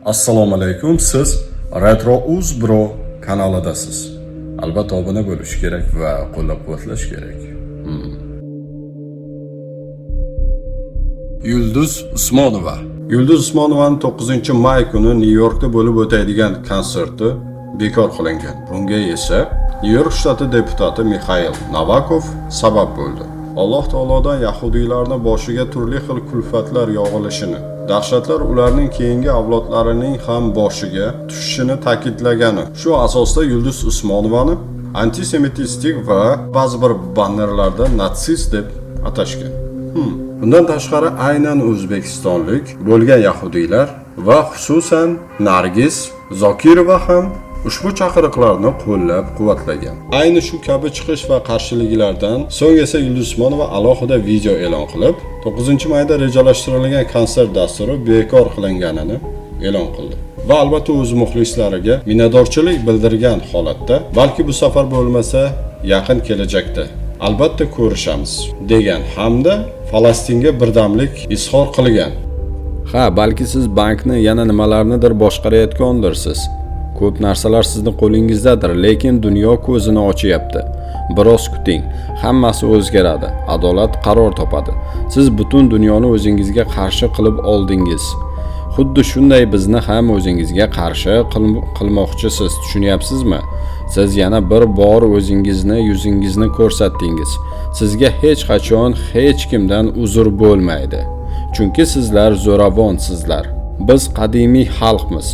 Assalomu alaykum, siz Retro.uz Bro kanalidasiz. Albatta obuna bo'lish kerak va qo'llab-quvvatlash kerak. Yulduz Usmonova. Yulduz Usmonovaning 9-may kuni Nyu-Yorkda bo'lib o'tadigan konserti bekor qilingan. Bunga esa Nyu-York shtati deputati Mikhail Novakov sabab bo'ldi. Alloh taolodan yahudiylarning boshiga turli xil kulfatlar yog'ilishini, dahshatlar ularning keyingi avlodlarining ham boshiga tushishini ta'kidlagani. Shu asosda Yulduz Usmonovani antisemitistik va ba'zi bir bannerlarda natsist deb atashgan. Bundan tashqari aynan o'zbekistonlik bo'lgan yahudiylar va xususan Nargiz Zokirova ham ushbu chaqiriqlarni qo'llab-quvvatlagan. Ayni shu kabi chiqish va qarshiliklardan so'ng esa Yulduz Usmonova alohida video e'lon qilib, 9-mayda rejalashtirilgan konsert dasturi bekor qilinganini e'lon qildi. Va albatta o'z muxlislariga minnatdorchilik bildirgan holatda, balki bu safar bo'lmasa, yaqin kelajakda albatta ko'rishamiz degan hamda Falastinga birdamlik izhor qilgan. Ha, balki siz bankni yana nimalarnidir boshqarayotgandirsiz. Ko'p narsalar sizning qo'lingizdadir, lekin dunyo ko'zini ochyapti. Biroz kuting, hammasi o'zgaradi, adolat qaror topadi. Siz butun dunyoni o'zingizga qarshi qilib oldingiz. Xuddi shunday bizni ham o'zingizga qarshi qilmoqchisiz, tushunyapsizmi? Siz yana bir bor yuzingizni ko'rsatdingiz. Sizga hech qachon hech kimdan uzr bo'lmaydi. Chunki sizlar zo'ravonsizlar. Biz qadimiy xalqmiz.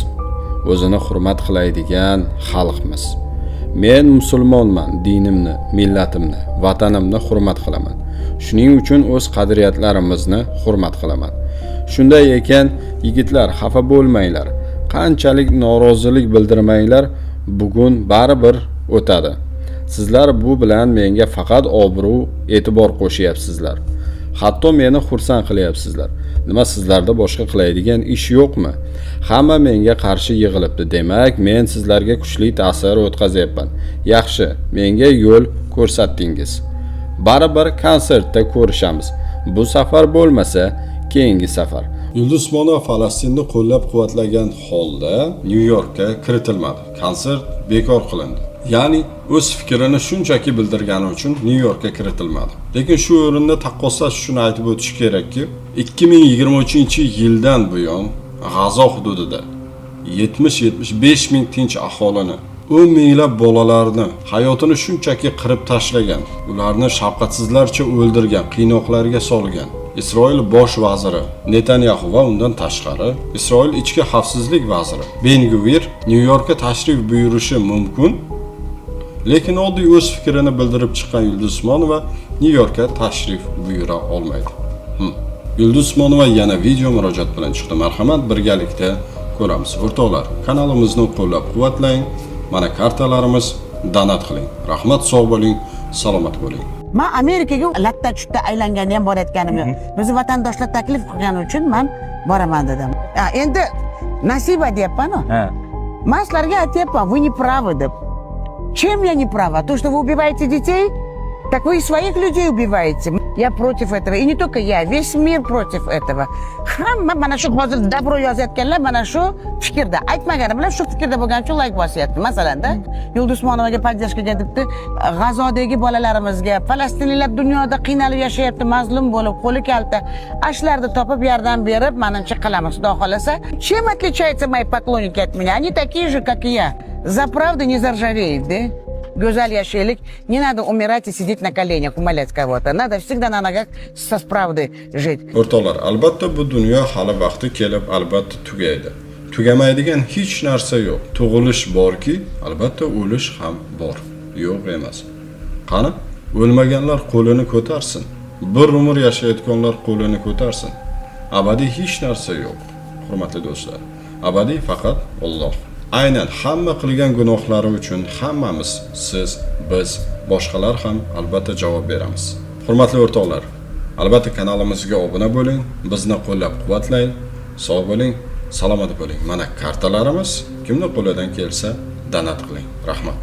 O'zini hurmat qiladigan xalqmiz. Men musulmonman, dinimni, millatimni, vatanimni hurmat qilaman. Shuning uchun o'z qadriyatlarimizni hurmat qilaman. Shunday ekan, yigitlar, xafa bo'lmanglar. Qanchalik norozilik bildirmanglar, bugun baribir o'tadi. Sizlar bu bilan menga faqat obro', e'tibor qo'shyapsizlar. Hatto meni xursand qilyapsizlar. Nima sizlarda boshqa qiladigan ish yo'qmi? Hamma menga qarshi yig'ilibdi. Demak, men sizlarga kuchli ta'sir o'tkazyapman. Yaxshi, menga yo'l ko'rsatdingiz. Baribir konsertda ko'rishamiz. Bu safar bo'lmasa, keyingi safar. Yulduz Usmonova Falastinni qo'llab-quvvatlagan holda Nyu-Yorkka kiritilmadi. Konsert bekor qilindi. Ya'ni o'z fikrini shunchaki bildirgani uchun Nyu-Yorkka kiritilmadi. Lekin shu o'rinda taqqoslash shuni aytib o'tish kerakki, 2023-yildan buyon G'azo hududida 70-75 ming tinch aholini, 10 minglab bolalarni hayotini shunchaki qirib tashlagan, ularni shafqatsizlarcha o'ldirgan, qiynoqlarga solgan Isroil bosh vaziri Netanyahu va undan tashqari Isroil ichki xavfsizlik vaziri Ben-Gvir Nyu-Yorkka tashrif buyurishi mumkin. Lekin oddiy o'z fikrini bildirib chiqqan Yulduz Usmonova Nyu-Yorkka tashrif buyura olmaydi. Yulduz Usmonova yana video murojaat bilan chiqdi. Marhamat, birgalikda ko'ramiz. O'rtoqlar, kanalimizni qo'llab-quvvatlang. Mana kartalarimiz, donat qiling. Rahmat, sog' bo'ling, salomat bo'ling. Men Amerikaga latta tushda aylangani ham borayotganim yo'q. Bizni vatandoshlar taklif qilgani uchun men boraman dedim. Endi nasiba deyapman-ku. Men sizlarga aytyapman, вы не правы deb. Чем я не права? То, что вы убиваете детей? Так вы и своих людей убиваете. Я против этого. И не только я, весь мир против этого. Hamma mana shu hozir dabro yozayotganlar mana shu fikrda. Aytmaganim bilan shu fikrda bo'lgani uchun like bosyapti. Masalanda, Yulduz Usmonovaga podдержка debdi. G'azodagi bolalarimizga, falastinliklar dunyoda qiynalib yashayapti, mazlum bo'lib, qo'li kalta, ashlarni topib yordam berib, menimcha qilamiz, xudo xolasa. Чем отличаются мои поклонники от меня? Они такие же, как и я. За правду не заржавеет, да? Go'zal yashaylik. Не надо умирать и сидеть на коленях, умолять кого-то. Надо всегда на ногах со правдой жить. O'rtoqlar, albatta bu dunyo hali vaqti kelib albatta tugaydi. Tugamaydigan hech narsa yo'q. Tug'ilish borki, albatta o'lish ham bor. Yo'q emas. Qani, o'lmaganlar qo'lini ko'tarsin. Bir umr yashayotganlar qo'lini ko'tarsin. Abadiy hech narsa yo'q. Hurmatli do'stlar, abadiy faqat Alloh. Aynan hamma qilgan gunohlari uchun hammamiz, siz, biz, boshqalar ham albatta javob beramiz. Hurmatli o'rtoqlar, albatta kanalimizga obuna bo'ling, bizni qo'llab-quvvatlang, sog' bo'ling, salomat bo'ling. Mana kartalarimiz, kimning qo'lidan kelsa donat qiling. Rahmat.